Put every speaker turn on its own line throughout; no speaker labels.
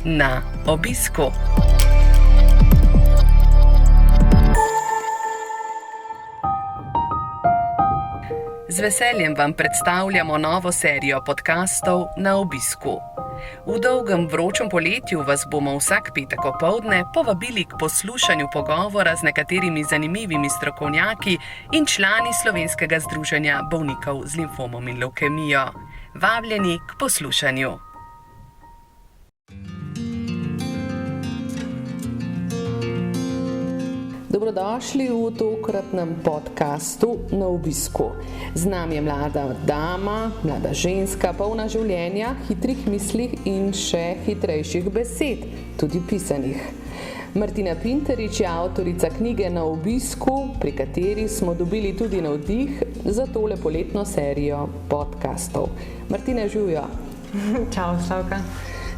na obisku. Z veseljem vam predstavljamo novo serijo podkastov Na obisku. V dolgem vročem poletju vas bomo vsak petek opoldne povabili k poslušanju pogovora z nekaterimi zanimivimi strokovnjaki in člani Slovenskega združenja bolnikov z limfomom in levkemijo. Vabljeni k poslušanju. Dobrodošli v tokratnem podkastu Na obisku. Z nami je mlada dama, mlada ženska, polna življenja, hitrih mislih in še hitrejših besed, tudi pisanih. Martina Pinterič je avtorica knjige Na obisku, pri kateri smo dobili tudi navdih za tole poletno serijo podkastov. Martina, živjo.
Čau, Slavka.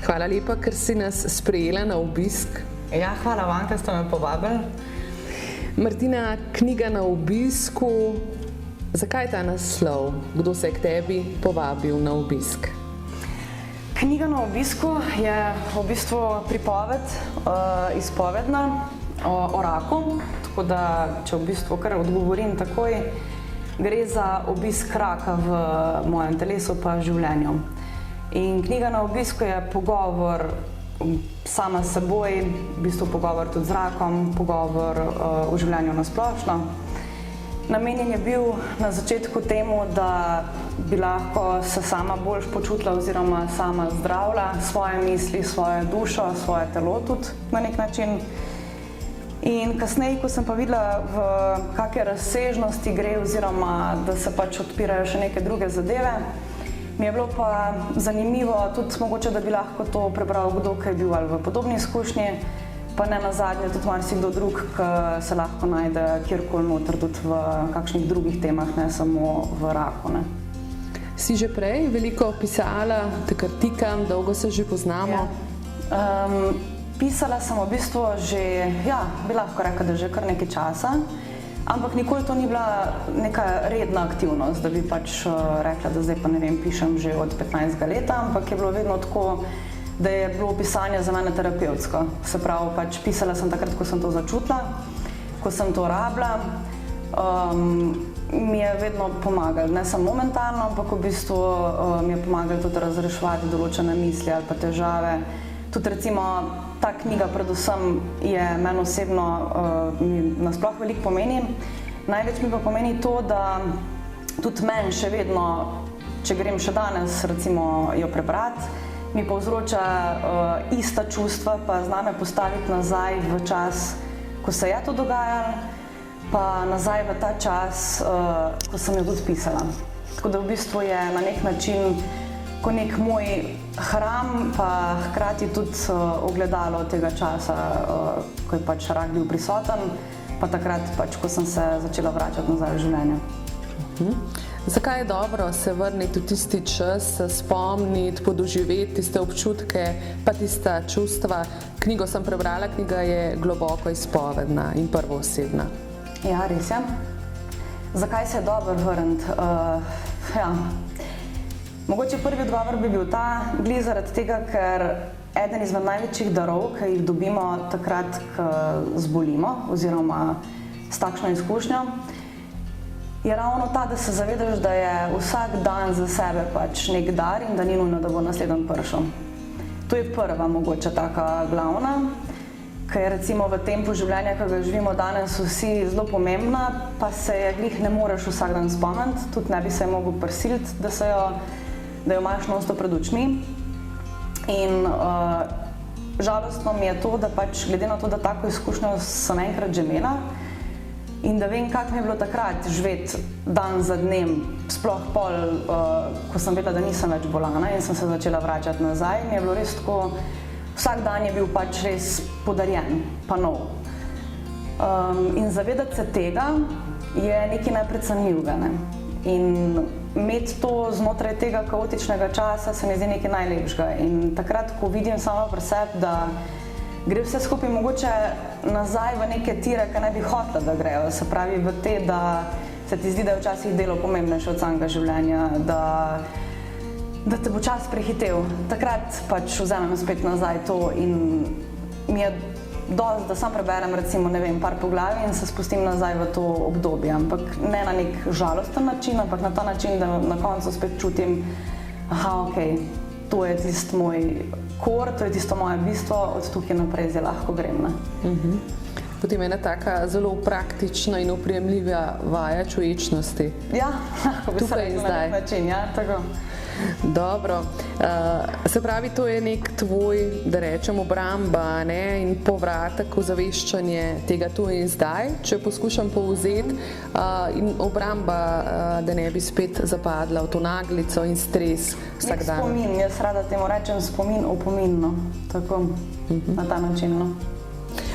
Hvala lepa, ker si nas sprejela na obisk.
Ja, hvala vam, ker ste me povabili.
Martina, knjiga Na obisku, zakaj ta naslov? Kdo se je k tebi povabil na obisk?
Knjiga Na obisku je v bistvu pripoved, izpovedna o raku, tako da, če v bistvu kar odgovorim takoj, gre za obisk raka v mojem telesu pa življenju. In knjiga Na obisku je pogovor sama s seboj, v bistvu pogovor tudi z rakom, pogovor o življenju na splošno. Namenjen je bil na začetku temu, da bi lahko se sama bolj počutila oziroma sama zdravila svoje misli, svojo dušo, svoje telo tudi na nek način. In kasneje, ko sem pa videla, v kakšne razsežnosti gre oziroma da se pač odpirajo še neke druge zadeve, mi je bilo pa zanimivo tudi mogoče, da bi lahko to prebral kdo, ki je bil ali v podobni izkušnji, pa ne nazadnje tudi marsikdo drug, ki se lahko najde kjerkoli noter, tudi v kakšnih drugih temah, ne samo v raku. Ne.
Si že prej veliko pisala, te kar tikam, dolgo se že poznamo?
Ja. Pisala sem v bistvu že, bi lahko rekla, da že kar nekaj časa. Ampak nikoli to ni bila neka redna aktivnost, da bi pač rekla, da zdaj pa ne vem, pišem že od 15 leta, ampak je bilo vedno tako, da je bilo pisanje za mene terapevtsko. Se pravi, pač pisala sem takrat, ko sem to začutila, ko sem to rabila, mi je vedno pomagalo, ne samo momentalno, ampak v bistvu mi je pomagalo tudi razreševati določene misli ali pa težave. Tudi recimo ta knjiga predvsem je meni osebno nasploh veliko pomeni. Največ mi pa pomeni to, da tudi meni še vedno, če grem še danes recimo jo prebrati, mi povzroča ista čustva, pa zna me postaviti nazaj v čas, ko se je to dogajalo, pa nazaj v ta čas, ko sem jo tudi pisala. Tako da v bistvu je na nek način ko nek moj hram, pa hkrati tudi ogledalo tega časa, ko je pač rak bil prisoten, pa takrat pač, ko sem se začela vračati nazaj v življenje.
Zakaj je dobro se vrniti v tisti čas, se spomniti, podoživeti tiste občutke, pa tista čustva? Knjigo sem prebrala, knjiga je globoko izpovedna in prvoosebna.
Ja, res je. Zakaj se je dobro vrniti? Mogoče prvi odgovor bi bil ta, glih zaradi tega, ker eden izmed največjih darov, ki jih dobimo takrat, ko zbolimo oziroma s takšno izkušnjo, je ravno ta, da se zavedaš, da je vsak dan za sebe pač nek dar in da ni nujno, da bo naslednji prišel. To je prva mogoče taka glavna, ki je recimo v tempu življenja, ki ga živimo danes vsi zelo pomembna, pa se je glih ne moreš vsak dan spomniti, tudi ne bi se mogel prisiliti, da jo imaš non-stop pred očmi. In žalostno mi je to, da pač glede na to, da tako izkušnjo sem enkrat že imela in da vem, kako mi je bilo takrat živeti dan za dnem, sploh pol, ko sem vedela, da nisem več bolana in sem se začela vračati nazaj, mi je bilo res tako, vsak dan je bil pač res podarjen, pa nov. In zavedati se tega je nekaj neprecenljivega, ne. In imeti to znotraj tega kaotičnega časa se mi zdi nekaj najlepšega. In takrat, ko vidim samo pri sebi, da gre vse skupaj mogoče nazaj v neke tire, ki ne bi hotela, da grejo. Se pravi v te, da se ti zdi, da je včasih delo pomembnejše od samega življenja, da da te bo čas prehitel. Takrat pač vzamem spet nazaj to in mi je dosti, da sam preberem recimo, ne vem, par poglavij in se spustim nazaj v to obdobje, ampak ne na nek žalosten način, ampak na ta način, da na koncu spet čutim, okej, to je tisti moj kor, to je tisto moje bistvo, od tukaj naprej zdaj lahko grem.
Potem ena taka zelo praktična in oprijemljiva vaja čuječnosti.
Ja, lahko bi se rekla na nek način, ja, tako.
Dobro, se pravi, to je nek tvoj, da rečem, obramba, ne, in povratek, ozaveščanje tega tu in zdaj, če poskušam povzeti, in obramba, da ne bi spet zapadla v to naglico in stres vsak dan.
Nek spomin, jaz rada temu rečem spomin, opomin, no, tako, na ta način, no.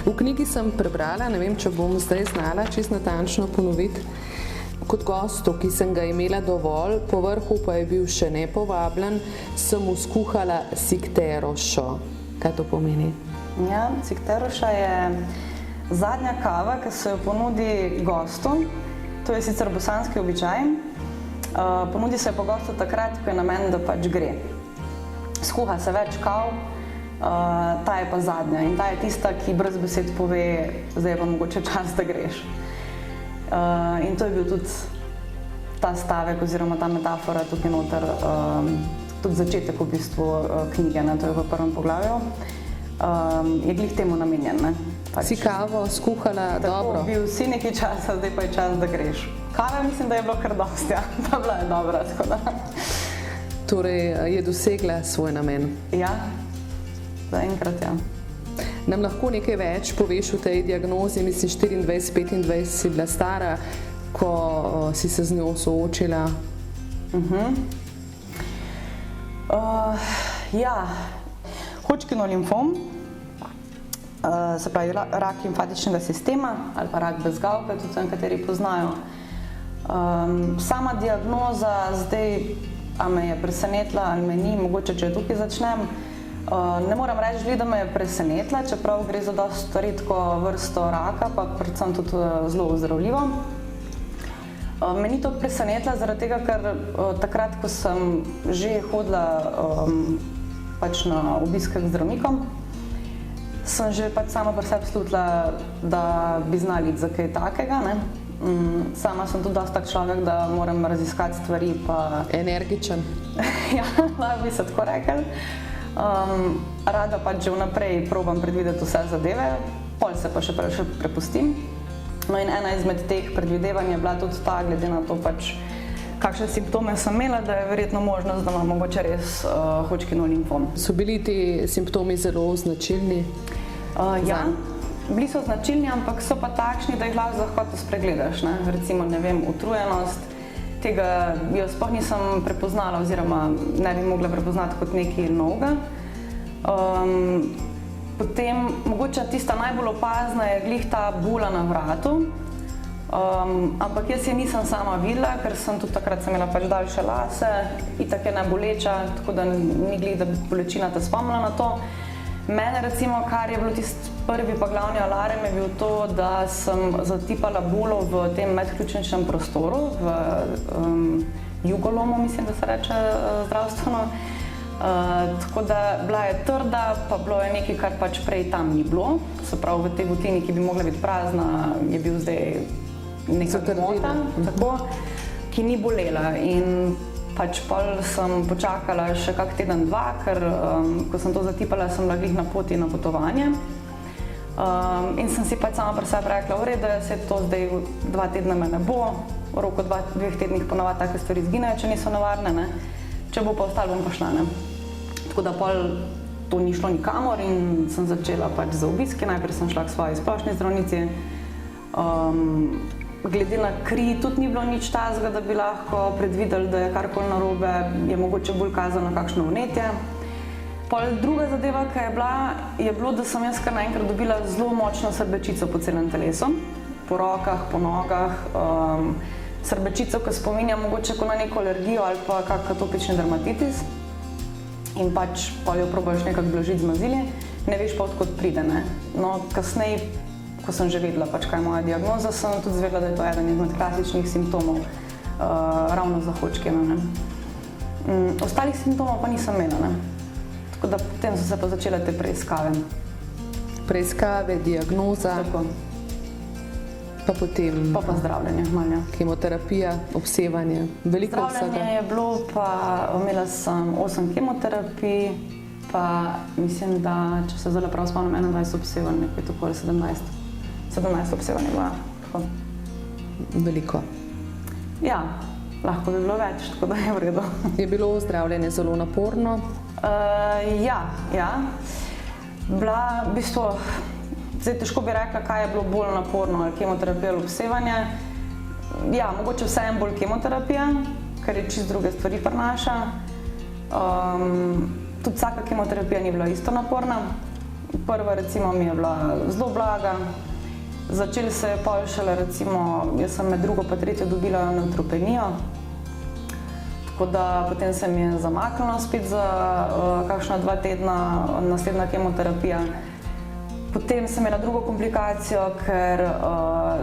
V knjigi sem prebrala, ne vem, če bom zdaj znala čisto natančno ponoviti, kot gostu, ki sem ga imela dovolj, po vrhu pa je bil še nepovabljen, sem mu skuhala sikterošo. Kaj to pomeni?
Ja, sikteroša je zadnja kava, ki se jo ponudi gostu. To je sicer bosanski običaj. Ponudi se pa gostu takrat, ko je namen, da pač gre. Skuha se več kav, ta je pa zadnja in ta je tista, ki brez besed pove, zdaj je pa mogoče čas, da greš. In to je bil tudi ta stavek oziroma ta metafora tukaj noter, tudi začetek v bistvu knjige, ne, to je v prvem poglavju, je glih temu namenjen. Ne, pač.
Si kavo skuhala dobro?
Tako, bil si nekaj časa, zdaj pa je čas, da greš. Kava mislim, da je bilo kar dosti, ja, ta bila je dobra, tako da.
Torej je dosegla svoj namen?
Ja, zaenkrat ja.
Nam lahko nekaj več poveš o tej diagnozi, mislim 24-25 si bila stara, ko si se z njo soočila?
Ja, Hodgkinov limfom, se pravi rak limfatičnega sistema ali pa rak bezgavke, tudi nekateri poznajo. Sama diagnoza zdaj, a me je presenetila ali me ni, mogoče če tukaj začnem. Ne moram reči, da me je presenetila, čeprav gre za dosti redko vrsto raka, pa predvsem tudi zelo ozdravljivo. Me ni to presenetila zaradi tega, ker takrat, ko sem že hodila pač na obiske k zdravnikom, sem že pač sama pri sebi slutila, da bi znala iti za kaj takega, ne. Sama sem tudi dosti tak človek, da moram raziskati stvari, pa...
Energičen.
Ja, lahko bi se tako rekel. Rada pač že vnaprej probam predvideti vse zadeve, pol se pa še prepustim. No in ena izmed teh predvidevanj je bila tudi ta, glede na to pač, kakšne simptome sem imela, da je verjetno možnost, da imam mogoče res Hodgkinov limfom.
So bili ti simptomi zelo značilni?
Ja, bili so značilni, ampak so pa takšni, da jih lahko z lahkoto spregledaš, ne? Recimo, ne vem, utrujenost. Tega jo sploh nisem prepoznala oziroma ne bi mogla prepoznati kot nekaj novega. Potem, mogoče tista najbolj opazna je glih ta bula na vratu, ampak jaz je nisem sama videla, ker sem tudi takrat sem imela pač daljše lase, itak je neboleča, tako da ni glih, da bi bolečina te spomnila na to. Mene recimo, kar je bilo tisti prvi pa glavni alarm, je bil to, da sem zatipala bulo v tem medključničnem prostoru, v jugolomu, mislim, da se reče zdravstveno. Tako da bila je trda, pa bilo je nekaj, kar pač prej tam ni bilo. Se pravi, v tej votlini, ki bi mogla biti prazna, je bil zdaj neka gmota, tako, ki ni bolela. In pač pol sem počakala še kak teden, dva, ker ko sem to zatipala, sem bila glih na poti na potovanje. In sem si pač sama pri sebi rekla, v redu, se to zdaj 2 tedna me ne bo, v roku 2 tednih ponavadi take stvari izginejo, če niso nevarne, ne. Če bo pa ostalo, bom pa šla, ne. Tako da pol to ni šlo nikamor in sem začela pač za obiski, najprej sem šla k svoji splošni zdravnici. Glede na kri tudi ni bilo nič takega, da bi lahko predvideli, da je karkoli narobe, je mogoče bolj kazalo na kakšno vnetje. Pol druga zadeva, ki je bilo, da sem jaz kar naenkrat dobila zelo močno srbečico po celem telesu, po rokah, po nogah, srbečico, ki spominja mogoče kot na neko alergijo ali pa kak atopični dermatitis. In pač pol jo probaš nekako blažiti z mazili, ne veš pa odkot pride, ne. No, kasneje, ko sem že vedela, pač kaj je moja diagnoza, sem tudi zvedela, da je to eden izmed klasičnih simptomov ravno za Hodgkina, ne. Ostalih simptomov pa nisem imela, ne. Tako da potem so se pa začele te preiskave.
Preiskave, diagnoza,
Tako.
pa potem
Pa zdravljenje, malo.
kemoterapija, obsevanje, veliko
Zdravljenje
vsega.
je bilo, pa imela sem 8 kemoterapij, pa mislim, da, če se zdaj prav spomnim, 21 obsevanj, nekaj tako ali 17 obsevanj je bilo. Tako.
Veliko.
Ja, lahko bi bilo več, tako da je v redu.
Je bilo zdravljenje zelo naporno?
Ja. Bila v bistvu, zdaj težko bi rekla, kaj je bilo bolj naporno, ali kemoterapija ali obsevanje. Ja, mogoče vseeno bolj kemoterapija, ker je čisto druge stvari prinaša. Tudi vsaka kemoterapija ni bila isto naporna. Prva recimo mi je bila zelo blaga. Začeli se je pol šele recimo, jaz sem med drugo pa tretjo dobila nevtropenijo. Tako da potem se mi je zamaknilo spet za kakšna 2 tedna naslednja kemoterapija. Potem sem imela drugo komplikacijo, ker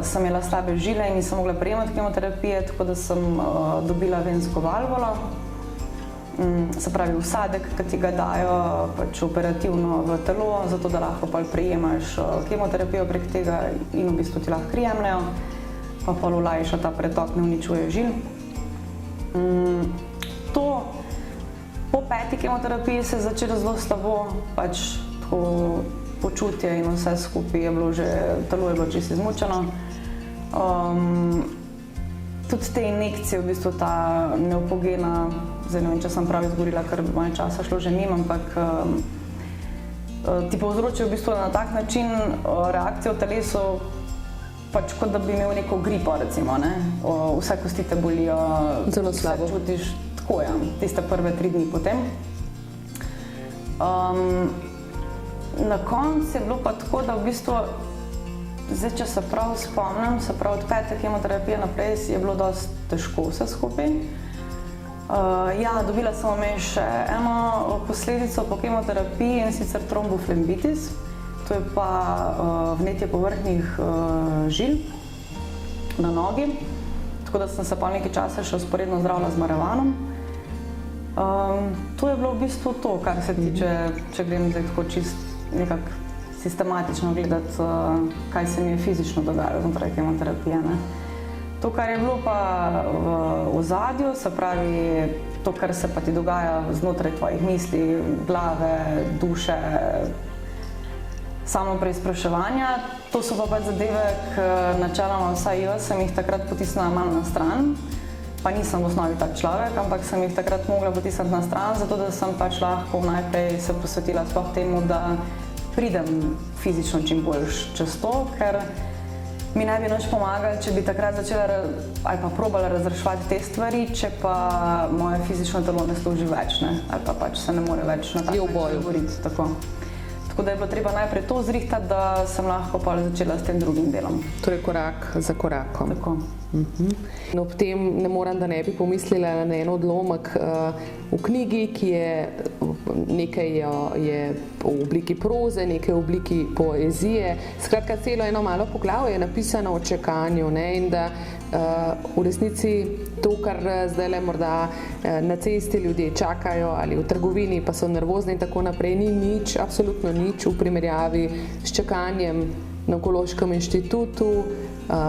sem imela slabe žile in nisem mogla prejemati kemoterapije, tako da sem dobila vensko valvulo. Se pravi vsadek, ki ti ga dajo pač operativno v telo, zato da lahko pol prejemaš kemoterapijo prek tega in v bistvu ti lahko kri jemljejo, pa pol olajša ta pretok, ne uničuje žil. To po 5. kemoterapiji se je začelo zelo slabo, pač tako počutje in vse skupaj je bilo že, telo je bilo čisto izmučeno. Tudi te injekcije, v bistvu ta neopogena, zdaj ne vem, če sem prav izgovorila, ker malo časa šlo že mimo, ampak ti povzročijo v bistvu na tak način reakcijo v telesu, pač kot da bi imel neko gripo, recimo, ne. Vse kosti te bolijo,
Zelo slabo.
vse čutiš tako, ja, tiste prve 3 dni potem. Na koncu je bilo pa tako, da v bistvu, zdaj, če se prav spomnim, se pravi od 5. kemoterapije naprej je bilo dosti težko vse skupaj. Ja, dobila sem vmes še eno posledico po kemoterapiji, in sicer tromboflembitis. To je pa vnetje povrhnjih žil na nogi, tako da sem se pa nekaj časa še vzporedno zdravila z marihuanom. To je bilo v bistvu to, kar se tiče, če grem zdaj tako čisto nekako sistematično gledati, kaj se mi je fizično dogajalo znotraj kemoterapije, ne. To, kar je bilo pa v ozadju, se pravi to, kar se pa ti dogaja znotraj tvojih misli, glave, duše, samo preizpraševanja, to so pa pač zadeve, ki načeloma vsaj jaz sem jih takrat potisnila malo na stran. Pa nisem v osnovi tak človek, ampak sem jih takrat mogla potisniti na stran, zato da sem pač lahko najprej se posvetila sploh temu, da pridem fizično čim bolj čez to, ker mi ne bi nič pomagali, če bi takrat začela ali pa probala razreševati te stvari, če pa moje fizično telo ne služi več, ne, ali pa pač se ne more več na tak način boriti, tako. Tako da je bilo treba najprej to zrihtati, da sem lahko pa začela s tem drugim delom.
Torej korak za korakom.
Tako.
In ob tem ne morem, da ne bi pomislila na en odlomek v knjigi, ki je nekaj je v obliki proze, nekaj v obliki poezije. Skratka, celo eno malo poglavje je napisano o čakanju, ne, in da v resnici to, kar zdajle morda na cesti ljudje čakajo ali v trgovini pa so nervozni in tako naprej, ni nič, absolutno nič v primerjavi s čakanjem na Onkološkem inštitutu,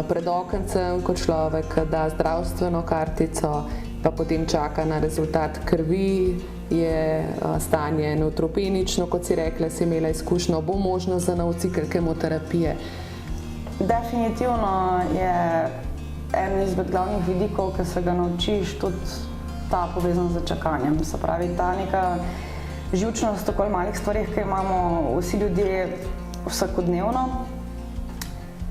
pred okencem, ko človek da zdravstveno kartico, pa potem čaka na rezultat krvi, je stanje nevtropenično, kot si rekla, si imela izkušnjo, bo možnost za nov cikel kemoterapije.
Definitivno je en izmed glavnih vidikov, ki se ga naučiš, tudi ta povezan z čakanjem. Se pravi, ta neka živčnost v tako malih stvarih, ki imamo vsi ljudje vsakodnevno,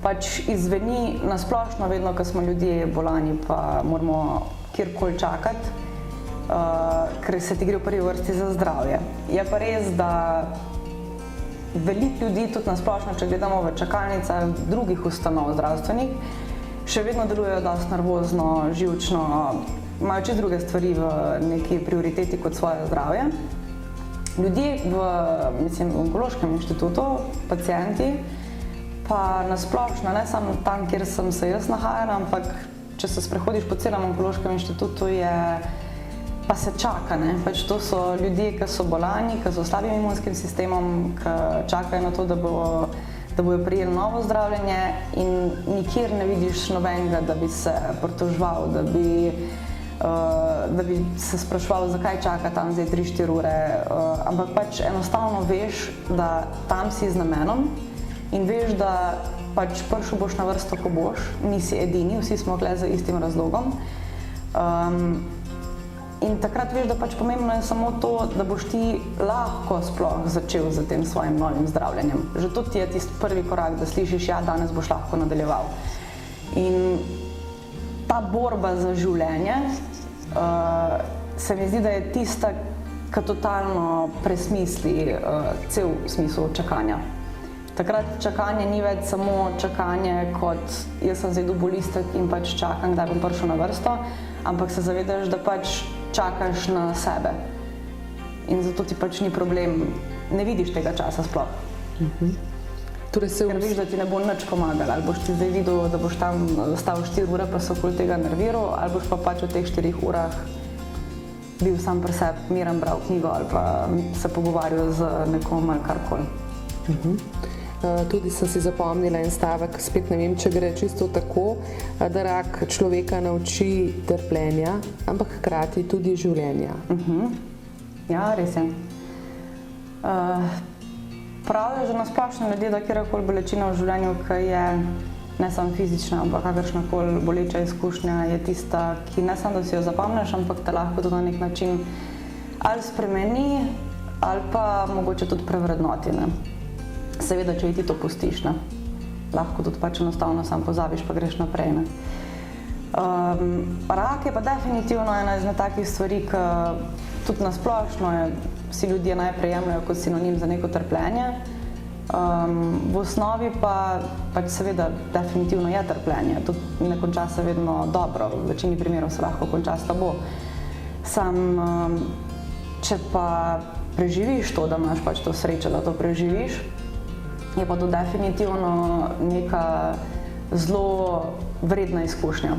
pač izveni nasplošno vedno, ko smo ljudje bolani, pa moramo kjerkoli čakati, ker se ti gre v prvi vrsti za zdravje. Je pa res, da veliko ljudi, tudi nasplošno, če gledamo v čakalnicah drugih ustanov zdravstvenih, še vedno delujejo dosti nervozno, živčno, imajo čisto druge stvari v neki prioriteti kot svoje zdravje. Ljudje v Onkološkem inštitutu, pacienti, pa nasplošno, ne samo tam, kjer sem se jaz nahajala, ampak če se sprehodiš po celem Onkološkem inštitutu, je pa se čaka, ne. Pač to so ljudje, ki so bolani, ki so s slabim imunskim sistemom, ki čakajo na to, da bojo prijeli novo zdravljenje in nikjer ne vidiš nobenega, da bi se pritoževal, da bi se spraševal, zakaj čaka tam zdaj 3-4 ure, ampak pač enostavno veš, da tam si z namenom in veš, da pač prišel boš na vrsto, ko boš, nisi edini, vsi smo tukaj za istim razlogom. In takrat veš, da pač pomembno je samo to, da boš ti lahko sploh začel z tem svojim novim zdravljenjem. Že to ti je tisti prvi korak, da slišiš, ja, danes boš lahko nadaljeval. In ta borba za življenje se mi zdi, da je tista, ki totalno presmisli cel smisel čakanja. Takrat čakanje ni več samo čakanje, kot jaz sem zdaj dobil listek in pač čakam, kdaj bom prišel na vrsto, ampak se zavedaš, da pač čakaš na sebe. In zato ti pač ni problem, ne vidiš tega časa sploh.
Torej
Ker veš, da ti ne bo nič pomagalo, ali boš ti zdaj videl, da boš tam stal 4 ure, pa se okoli tega nerviral, ali boš pa pač v teh 4 urah bil sam pri sebi, miren, bral knjigo ali pa se pogovarjal z nekom ali karkoli.
Tudi sem si zapomnila en stavek, spet ne vem, če gre čisto tako, da rak človeka nauči trpljenja, ampak hkrati tudi življenja.
Ja, res je. Pravijo že nasplošno ljudje, da kjerkoli bolečina v življenju, ki je ne samo fizična, ampak kakršnakoli boleča izkušnja, je tista, ki ne samo, da si jo zapomniš, ampak te lahko tudi na nek način ali spremeni, ali pa mogoče tudi prevrednoti, ne. Seveda, če ti to pustiš, ne. Lahko tudi pač enostavno sam pozabiš, pa greš naprej, ne. Rak je pa definitivno ena izmed takih stvari, ki tudi nasplošno vsi ljudje najprej jemljajo kot sinonim za neko trpljenje. V osnovi pa pač seveda definitivno je trpljenje. Tudi ne konča se vedno dobro, v večini primerov se lahko konča slabo. Če pa preživiš to, da imaš pač to srečo, da to preživiš, je pa to definitivno neka zelo vredna izkušnja.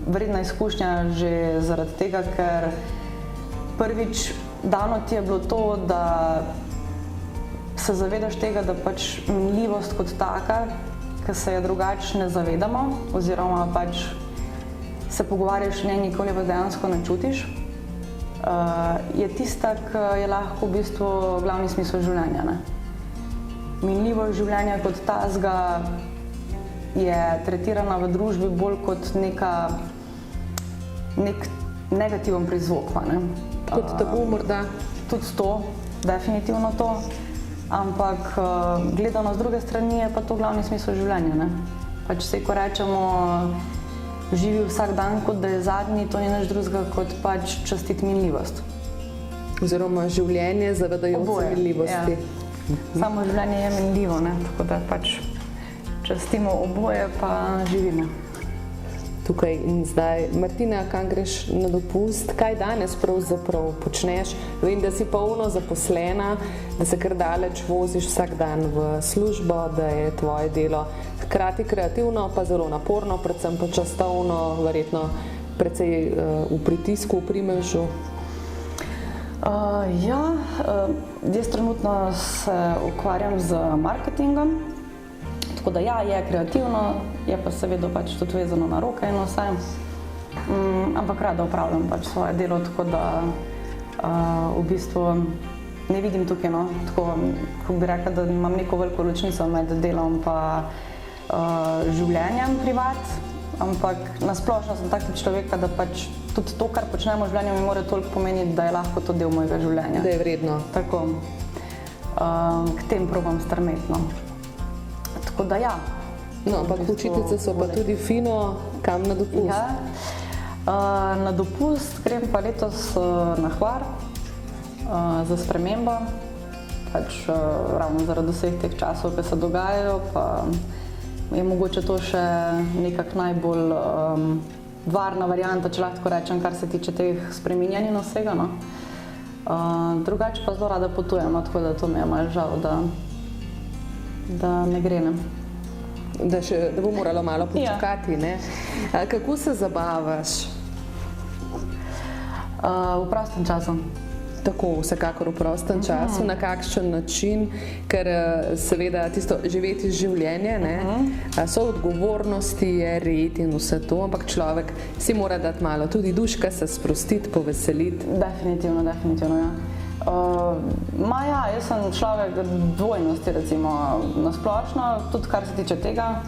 Vredna izkušnja že zaradi tega, ker prvič dano ti je bilo to, da se zavedaš tega, da pač minljivost kot taka, ki se je drugače ne zavedamo, oziroma pač se pogovarjaš o njej, nikoli pa dejansko ne čutiš, je tista, ki je lahko v bistvu glavni smisel življenja, ne. Minljivost življenja kot tazga je tretirana v družbi bolj kot nek negativen prizvok, ne.
Kot tabu morda?
Tudi to, definitivno to, ampak gledano z druge strani je pa to glavni smisel življenja, ne. Pač vse, ko rečemo, živi vsak dan, kot da je zadnji, to ni nič drugega kot pač častiti minljivost.
Oziroma življenje zavedajoče minljivosti.
Ja. Samo življenje je minljivo, ne, tako da pač častimo oboje, pa živimo.
Tukaj in zdaj. Martina, kam greš na dopust? Kaj danes pravzaprav počneš? Vem, da si polno zaposlena, da se kar daleč voziš vsak dan v službo, da je tvoje delo hkrati kreativno, pa zelo naporno, predvsem pa časovno, verjetno precej v pritisku, v primežu.
Jaz trenutno se ukvarjam z marketingom, tako da ja, je kreativno, je pa seveda pač tudi vezano na roke in vse, ampak rada opravljam pač svoje delo, tako da v bistvu ne vidim tukaj, no, tako, kako bi rekla, da imam neko veliko ločnico med delom pa življenjem privat, ampak nasplošno sem tak človeka, da pač tudi to, kar počnemo v življenju, mi mora toliko pomeniti, da je lahko to del mojega življenja.
Da je vredno.
Tako. K tem probam strmeti, no. Tako da ja.
No, ampak počitnice so pa tudi fino, kam na dopust?
Ja. Na dopust grem pa letos na Hvar za spremembo, pač ravno zaradi vseh teh časov, ki se dogajajo, pa je mogoče to še nekako najbolj varna varianta, če lahko rečem, kar se tiče teh spreminjanj in vsega, no. Drugače pa zelo rada potujem, no, tako da to mi je malo žal, da ne gre, ne.
Da bo moralo malo počakati, ne? Kako se zabavaš?
V prostem času.
Tako, vsekakor v prostem času, na kakšen način, ker seveda tisto živeti življenje, ne, so odgovornosti, je red in vse to, ampak človek si mora dati malo tudi duška, se sprostiti, poveseliti.
Definitivno, ja. Jaz sem človek dvojnosti, recimo, nasplošno, tudi kar se tiče tega.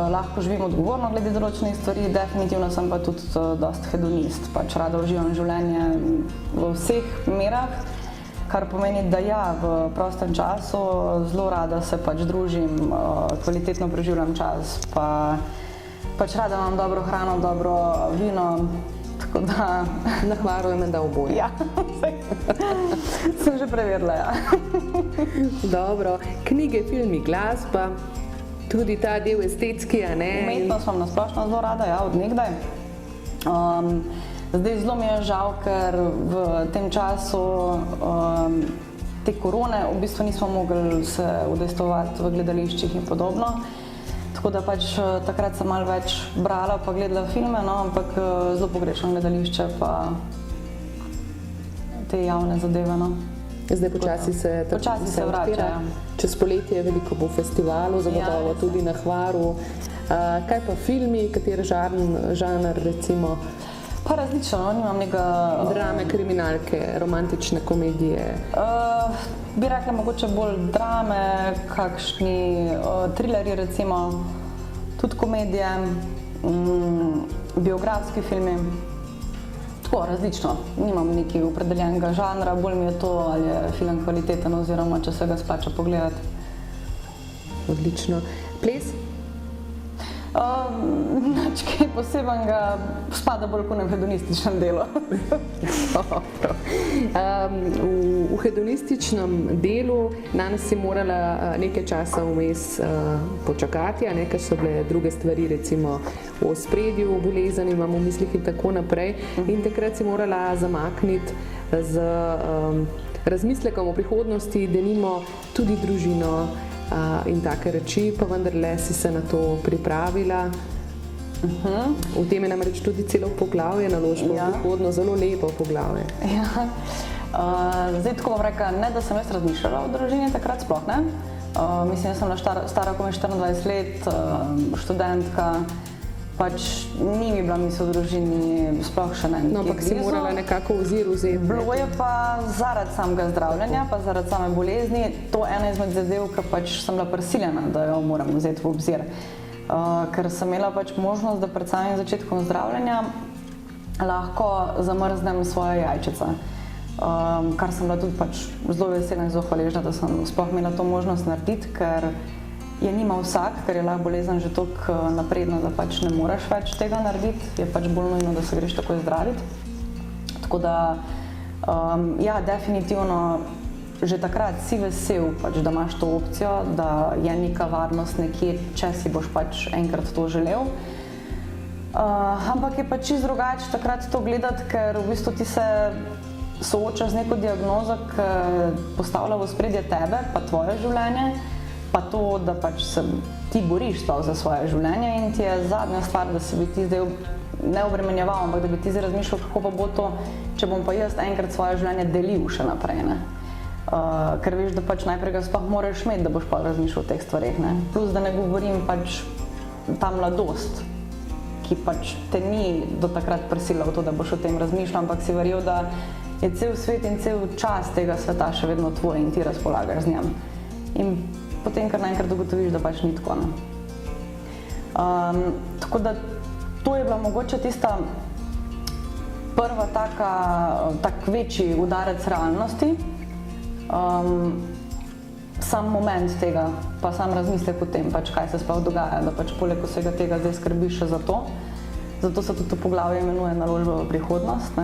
Lahko živim odgovorno glede določenih stvari, definitivno sem pa tudi dosti hedonist. Rada uživam življenje v vseh merah, kar pomeni, da v prostem času zelo rada se družim, kvalitetno preživljam čas, rada imam dobro hrano, dobro vino, tako da...
Na Hvaru je menda oboje.
Ja, sem že preverila, ja.
Dobro, knjige, filmi, glasba. Tudi ta del estetski, a ne?
Umetnost imam nasplošno zelo rada, ja, od nekdaj. Zdaj zelo mi je žal, ker v tem času te korone v bistvu nismo mogli se udejstvovati v gledališčih in podobno. Tako da takrat sem malo več brala pa gledala filme, no, ampak zelo pogrešam gledališče pa te javne zadeve, no.
Zdaj počasi se
vrača.
Čez poletje veliko bo festivalov, zagotovo tudi na Hvaru. Kaj pa filmi, kateri žanr recimo?
Pa različno, nimam nekega...
Drame, kriminalke, romantične komedije?
Bi rekla mogoče bolj drame, kakšni trilerji recimo, tudi komedije, biografski filmi. Tako, različno. Nimam nekaj opredeljenega žanra, bolj mi je to, ali je film kvaliteten oziroma če se ga splača pogledati.
Odlično. Ples?
Nič kaj posebenega, spada bolj v hedonističnem delu.
Dobro. V hedonističnem delu danes si morala nekaj časa vmes počakati, a nekaj so bile druge stvari, recimo v ospredju, bolezen imam v mislih in tako naprej. In takrat si morala zamakniti z razmislekom o prihodnosti, denimo tudi družino, in take reči, pa vendarle si se na to pripravila. V tem je namreč tudi celo poglavje, naložbo v prihodno, zelo lepo poglavje.
Zdaj tako bom rekla, ne da sem jaz razmišljala o družini, takrat sploh ne. Mislim, jaz sem bila stara komaj 24 let, študentka, ni mi bila misel v družini, sploh še ne.
No, ampak si morala nekako ozir vzeti.
Bilo je pa zaradi samega zdravljenja, pa zaradi same bolezni, to ena izmed zadev, ki sem bila prisiljena, da jo moram vzeti v obzir. Ker sem imela možnost, da pred samim začetkom zdravljenja lahko zamrznem svoje jajčice. Kar sem bila tudi zelo vesela in zelo hvaležna, da sem sploh imela to možnost narediti, ker je nima vsak, ker je lahko bolezen že toliko napredna, da ne moreš več tega narediti, je bolj nujno, da se greš takoj zdraviti. Tako da, ja, definitivno že takrat si vesel, da imaš to opcijo, da je neka varnost nekje, če si boš enkrat to želel. Ampak je čisto drugače takrat to gledati, ker v bistvu ti se soočaš z neko diagnozo, ki postavlja v ospredje tebe, pa tvoje življenje, pa to, da se ti boriš za svoje življenje in ti je zadnja stvar, da se bi ti zdaj ne obremenjeval, ampak da bi ti zdaj razmišljal, kako pa bo to, če bom pa jaz enkrat svoje življenje delil še naprej. Ker veš, da najprej ga sploh moraš imeti, da boš pa razmišljal o teh stvareh. Plus, da ne govorim ta mladost, ki te ni do takrat prisilila v to, da boš o tem razmišljal, ampak si verjel, da je cel svet in cel čas tega sveta še vedno tvoj in ti razpolagaš z njem. In potem kar naenkrat ugotoviš, da ni tako. Tako da to je bila mogoče tista prva tak večji udarec realnosti. Sam moment tega, pa sam razmislek o tem, kaj se sploh dogaja, da poleg vsega tega zdaj skrbiš še za to. Zato se tudi to poglavje imenuje naložba v prihodnost,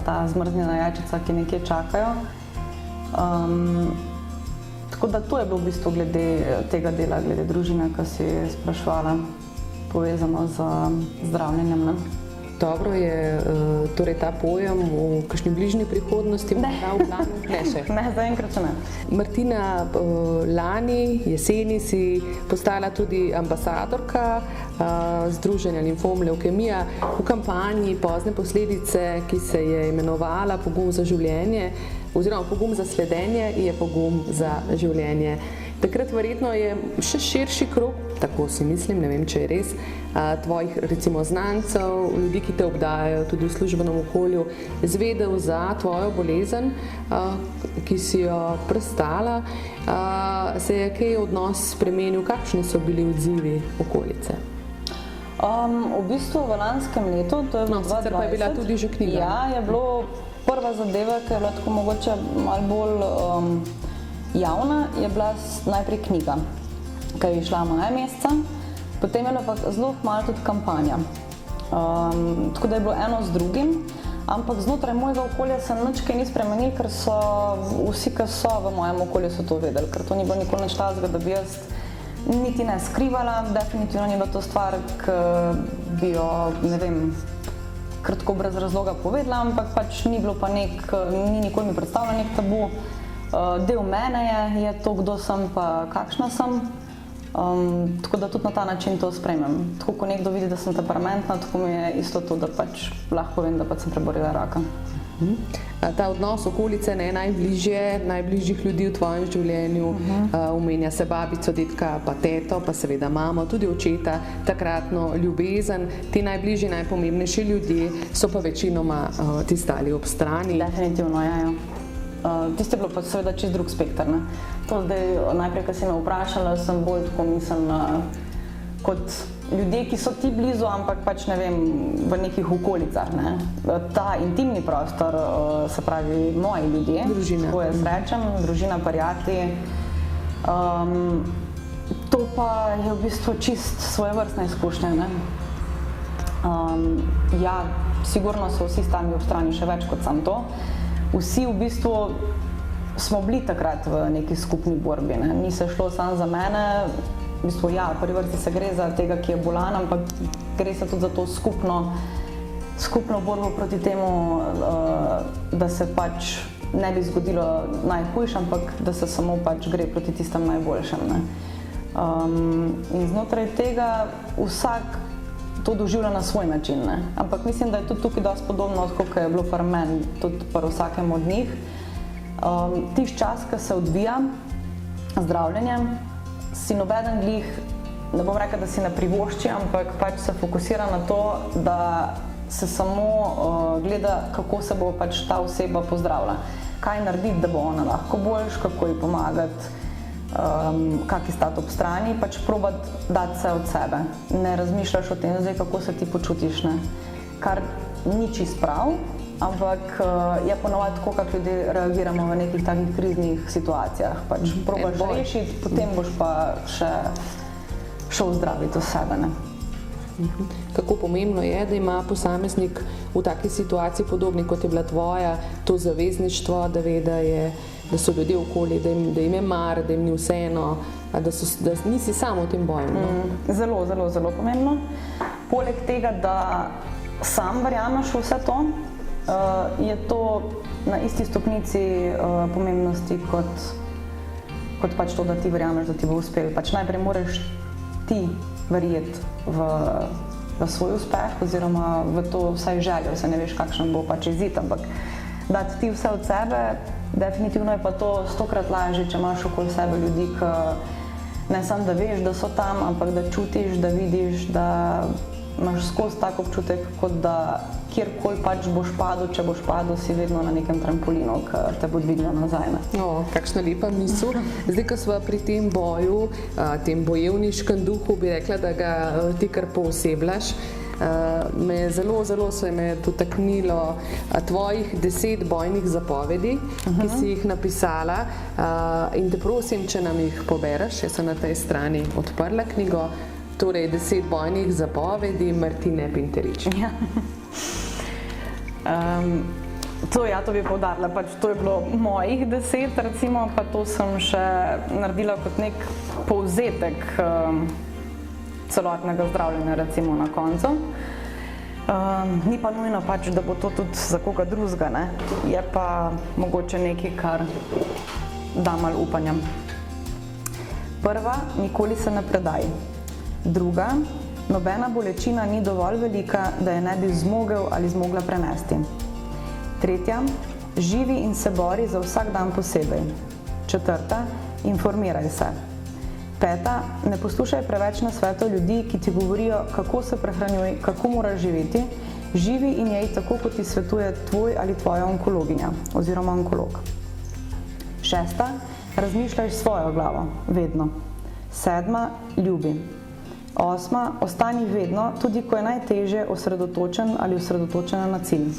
ta zmrznjena jajčica, ki nekje čakajo. Tako da to je bilo v bistvu glede tega dela, glede družine, ki si spraševala, povezano z zdravljenjem.
dobro je torej ta pojem v kakšni bližnji prihodnosti morda v planu? Ne še.
Ne, zaenkrat še ne.
Martina, lani jeseni si postala tudi ambasadorka Združenja Limfom Levkemija v kampanji Pozne posledice, ki se je imenovala Pogum za življenje, oziroma Pogum za sledenje je pogum za življenje. Takrat verjetno je še širši krog, tako si mislim, ne vem, če je res, tvojih recimo znancev, ljudi, ki te obdajajo tudi v službenem okolju, izvedel za tvojo bolezen, ki si jo prestala. Se je kaj odnos spremenil, kakšni so bili odzivi okolice?
V bistvu v lanskem letu, to je bilo 2020.
Sicer pa je bila tudi že knjiga.
Ja, je bilo prva zadeva, ki je bila tako mogoče malo bolj javna, je bila najprej knjiga, ki je išla maja meseca, potem je bila pa zelo malo tudi kampanja. Tako da je bilo eno z drugim, ampak znotraj mojega okolja se nič kaj ni spremenilo, ker so vsi, ki so v mojem okolju, so to vedeli, ker to ni bilo nikoli nič takega, da bi jaz niti ne skrivala, definitivno ni bila to stvar, ki bi jo, ne vem, kratko brez razloga povedala, ampak pač ni bilo pa ni nikoli mi predstavljala nek tabu. Del mene je to, kdo sem pa kakšna sem, tako da tudi na ta način to sprejmem. Tako, ko nekdo vidi, da sem temperamentna, tako mi je isto to, da pač lahko povem, da pač sem preborila raka.
Ta odnos okolice, najbližjih ljudi v tvojem življenju, omenja se babico, dedka, pa teto, pa seveda mamo, tudi očeta, takratno ljubezen. Ti najbližji, najpomembnejši ljudje so pa večinoma ti stali ob strani.
Definitivno, ja. Tisto je bilo pa seveda čist drug spekter. To zdaj, najprej, ko si me vprašala, sem bolj tako mislila kot ljudje, ki so ti blizu, ampak pač ne vem, v nekih okolicah. Ta intimni prostor, se pravi moji ljudje, tako jaz rečem, družina, prijatelji, to pa je v bistvu čist svojevrstna izkušnja. Ja, sigurno so vsi stali ob strani še več kot samo to. Vsi v bistvu smo bili takrat v neki skupni borbi. Ni se šlo samo za mene, v bistvu ja, v prvi vrsti se gre za tega, ki je bolan, ampak gre se tudi za to skupno borbo proti temu, da se pač ne bi zgodilo najhujše, ampak da se samo pač gre proti tistem najboljšem. In znotraj tega vsak to doživlja na svoj način. Ampak mislim, da je tudi tukaj dosti podobno, kot je bilo pri meni, tudi pri vsakem od njih. Tisti čas, ki se odvija zdravljenje, si nobeden glih, ne bom rekla, da si ne privošči, ampak pač se fokusira na to, da se samo gleda, kako se bo pač ta oseba pozdravila. Kaj narediti, da bo ona lahko boljš, kako ji pomagati, kaki stati ob strani, pač probati dati vse od sebe. Ne razmišljaš o tem, zdaj, kako se ti počutiš, kar ni čist prav, ampak je ponovadi tako, kako ljudje reagiramo v nekih takih kriznih situacijah. Pač probaš rešiti, potem boš pa še šel zdraviti od sebe.
Kako pomembno je, da ima posameznik v taki situaciji, podobni kot je bila tvoja, to zavezništvo, da ve, da so ljudje okoli, da jim je mar, da jim ni vseeno, da nisi samo v tem boju.
Zelo, zelo, zelo pomembno. Poleg tega, da sam verjameš v vse to, je to na isti stopnici pomembnosti kot pač to, da ti verjameš, da ti bo uspel. Pač najprej moraš ti verjeti v svoj uspeh oziroma v to vsaj željo, se ne veš, kakšen bo pač izid, ampak dati ti vse od sebe, definitivno je pa to 100-krat lažje, če imaš okoli sebe ljudi, ki ne samo da veš, da so tam, ampak da čutiš, da vidiš, da imaš skozi tak občutek, kot da kjerkoli pač boš padel, če boš padel, si vedno na nekem trampolinu, ki te bo dvignil nazaj.
Kakšna lepa misel. Zdaj, ko smo pri tem boju, tem bojevniškem duhu, bi rekla, da ga ti kar poosebljaš. Zelo se me dotaknilo tvojih 10 bojnih zapovedi, ki si jih napisala, in te prosim, če nam jih pobereš. Jaz sem na tej strani odprla knjigo. Torej 10 bojnih zapovedi Martine Pinterič.
To bi poudarila, pač to je bilo mojih 10, recimo, pa to sem še naredila kot nek povzetek celotnega zdravljenja, recimo, na koncu. Ni pa nujno pač, da bo to tudi za koga drugega, ne? Je pa mogoče nekaj, kar da malo upanja. Prva, nikoli se ne predaj. Druga, nobena bolečina ni dovolj velika, da je ne bi zmogel ali zmogla prenesti. Tretja, živi in se bori za vsak dan posebej. Četrta, informiraj se. Peta, ne poslušaj preveč nasvetov ljudi, ki ti govorijo, kako se prehranjuj, kako moraš živeti. Živi in jej tako, kot ti svetuje tvoj ali tvoja onkologinja oziroma onkolog. Šesta, razmišljaj s svojo glavo, vedno. Sedma, ljubi. Osma, ostani vedno, tudi ko je najtežje, osredotočen ali osredotočena na cilj.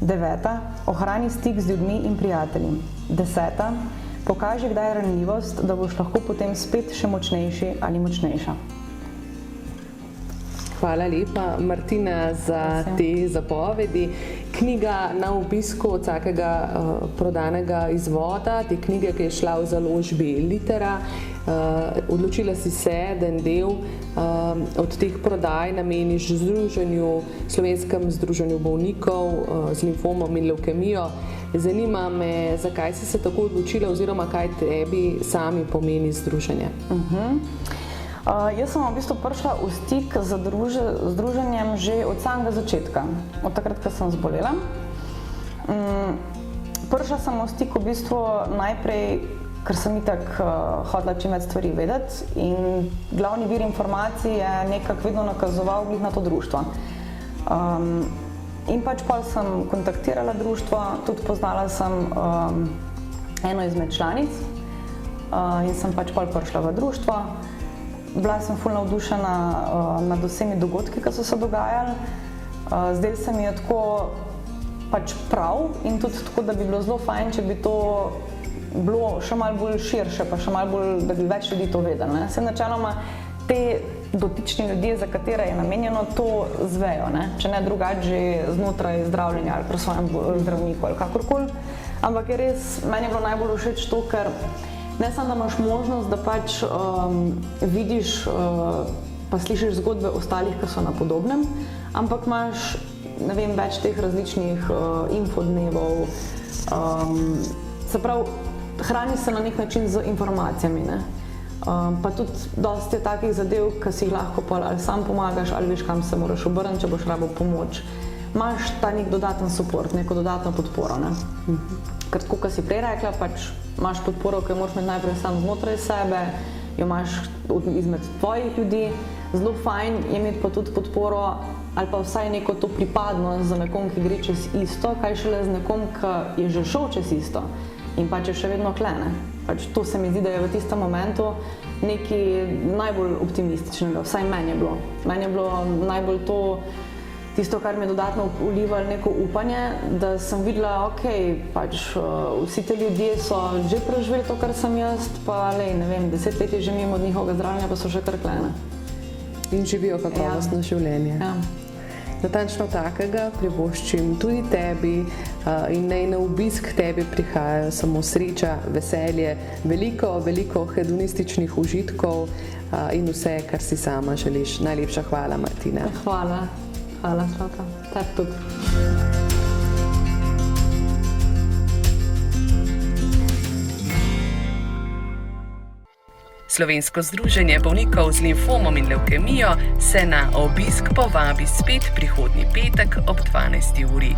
Deveta, ohrani stik z ljudmi in prijatelji. Deseta, pokaži, kdaj je ranljivost, da boš lahko potem spet še močnejši ali močnejša.
Hvala lepa, Martina, za te zapovedi. Knjiga Na obisku od vsakega prodanega izvoda, te knjige, ki je šla v založbi Litera. Odločila si se, da en del od teh prodaj nameniš Slovenskem združenju bolnikov z limfomom in levkemijo. Zanima me, zakaj si se tako odločila oziroma kaj tebi sami pomeni združenje?
Jaz sem v bistvu prišla v stik z združenjem že od samega začetka, od takrat, ko sem zbolela. Prišla sem v stik v bistvu najprej, ker sem itak hotela čim več stvari vedeti in glavni vir informacij je nekako vedno nakazoval glih na to društvo. In pač pol sem kontaktirala društvo, tudi poznala sem eno izmed članic in sem pač pol prišla v društvo. Bila sem ful navdušena nad vsemi dogodki, ki so se dogajali. Zdaj se mi je tako pač prav in tudi tako, da bi bilo zelo fajn, če bi to bilo še malo bolj širše, pa še malo bolj, da bi več ljudi to vedeli. Saj načeloma te dotični ljudje, za katere je namenjeno, to zvejo, ne? Če ne drugače že znotraj zdravljenja ali pri svojem zdravniku ali kakorkoli. Ampak je res, meni je bilo najbolj všeč to, ker ne samo, da imaš možnost, da pač vidiš pa slišiš zgodbe ostalih, ki so na podobnem, ampak imaš, ne vem, več teh različnih infodnevov, se pravi, hraniš se na nek način z informacijami, ne? Pa tudi dosti je takih zadev, ki si jih lahko ali sam pomagaš, ali veš, kam se moraš obrniti, če boš rabil pomoč. Imaš ta nek dodaten support, neko dodatno podporo, ne? Ker tako, kot si prej rekla, pač imaš podporo, ki jo moraš imeti najprej sam znotraj sebe, jo imaš izmed tvojih ljudi. Zelo fajn je imeti pa tudi podporo ali pa vsaj neko to pripadnost za nekom, ki gre čez isto, kaj šele z nekom, ki je že šel čez isto in pač je še vedno klene. Pač to se mi zdi, da je v tistem momentu nekaj najbolj optimističnega, vsaj meni je bilo. Meni je bilo najbolj to, tisto, kar mi je dodatno vlivalo neko upanje, da sem videla, ok, pač vsi te ljudje so že preživeli to, kar sem jaz, pa lej, ne vem, 10 let je že mimo od njihovega zdravljenja, pa so še kar klene.
In živijo kakovostno življenje.
Ja.
Natančno takega privoščim tudi tebi in naj na obisk tebi prihajajo samo sreča, veselje, veliko hedonističnih užitkov in vse, kar si sama želiš. Najlepša hvala, Martina.
Hvala, Slavka. Tebi tudi.
Slovensko združenje bolnikov z limfomom in levkemijo se na obisk povabi spet prihodnji petek ob 12. uri.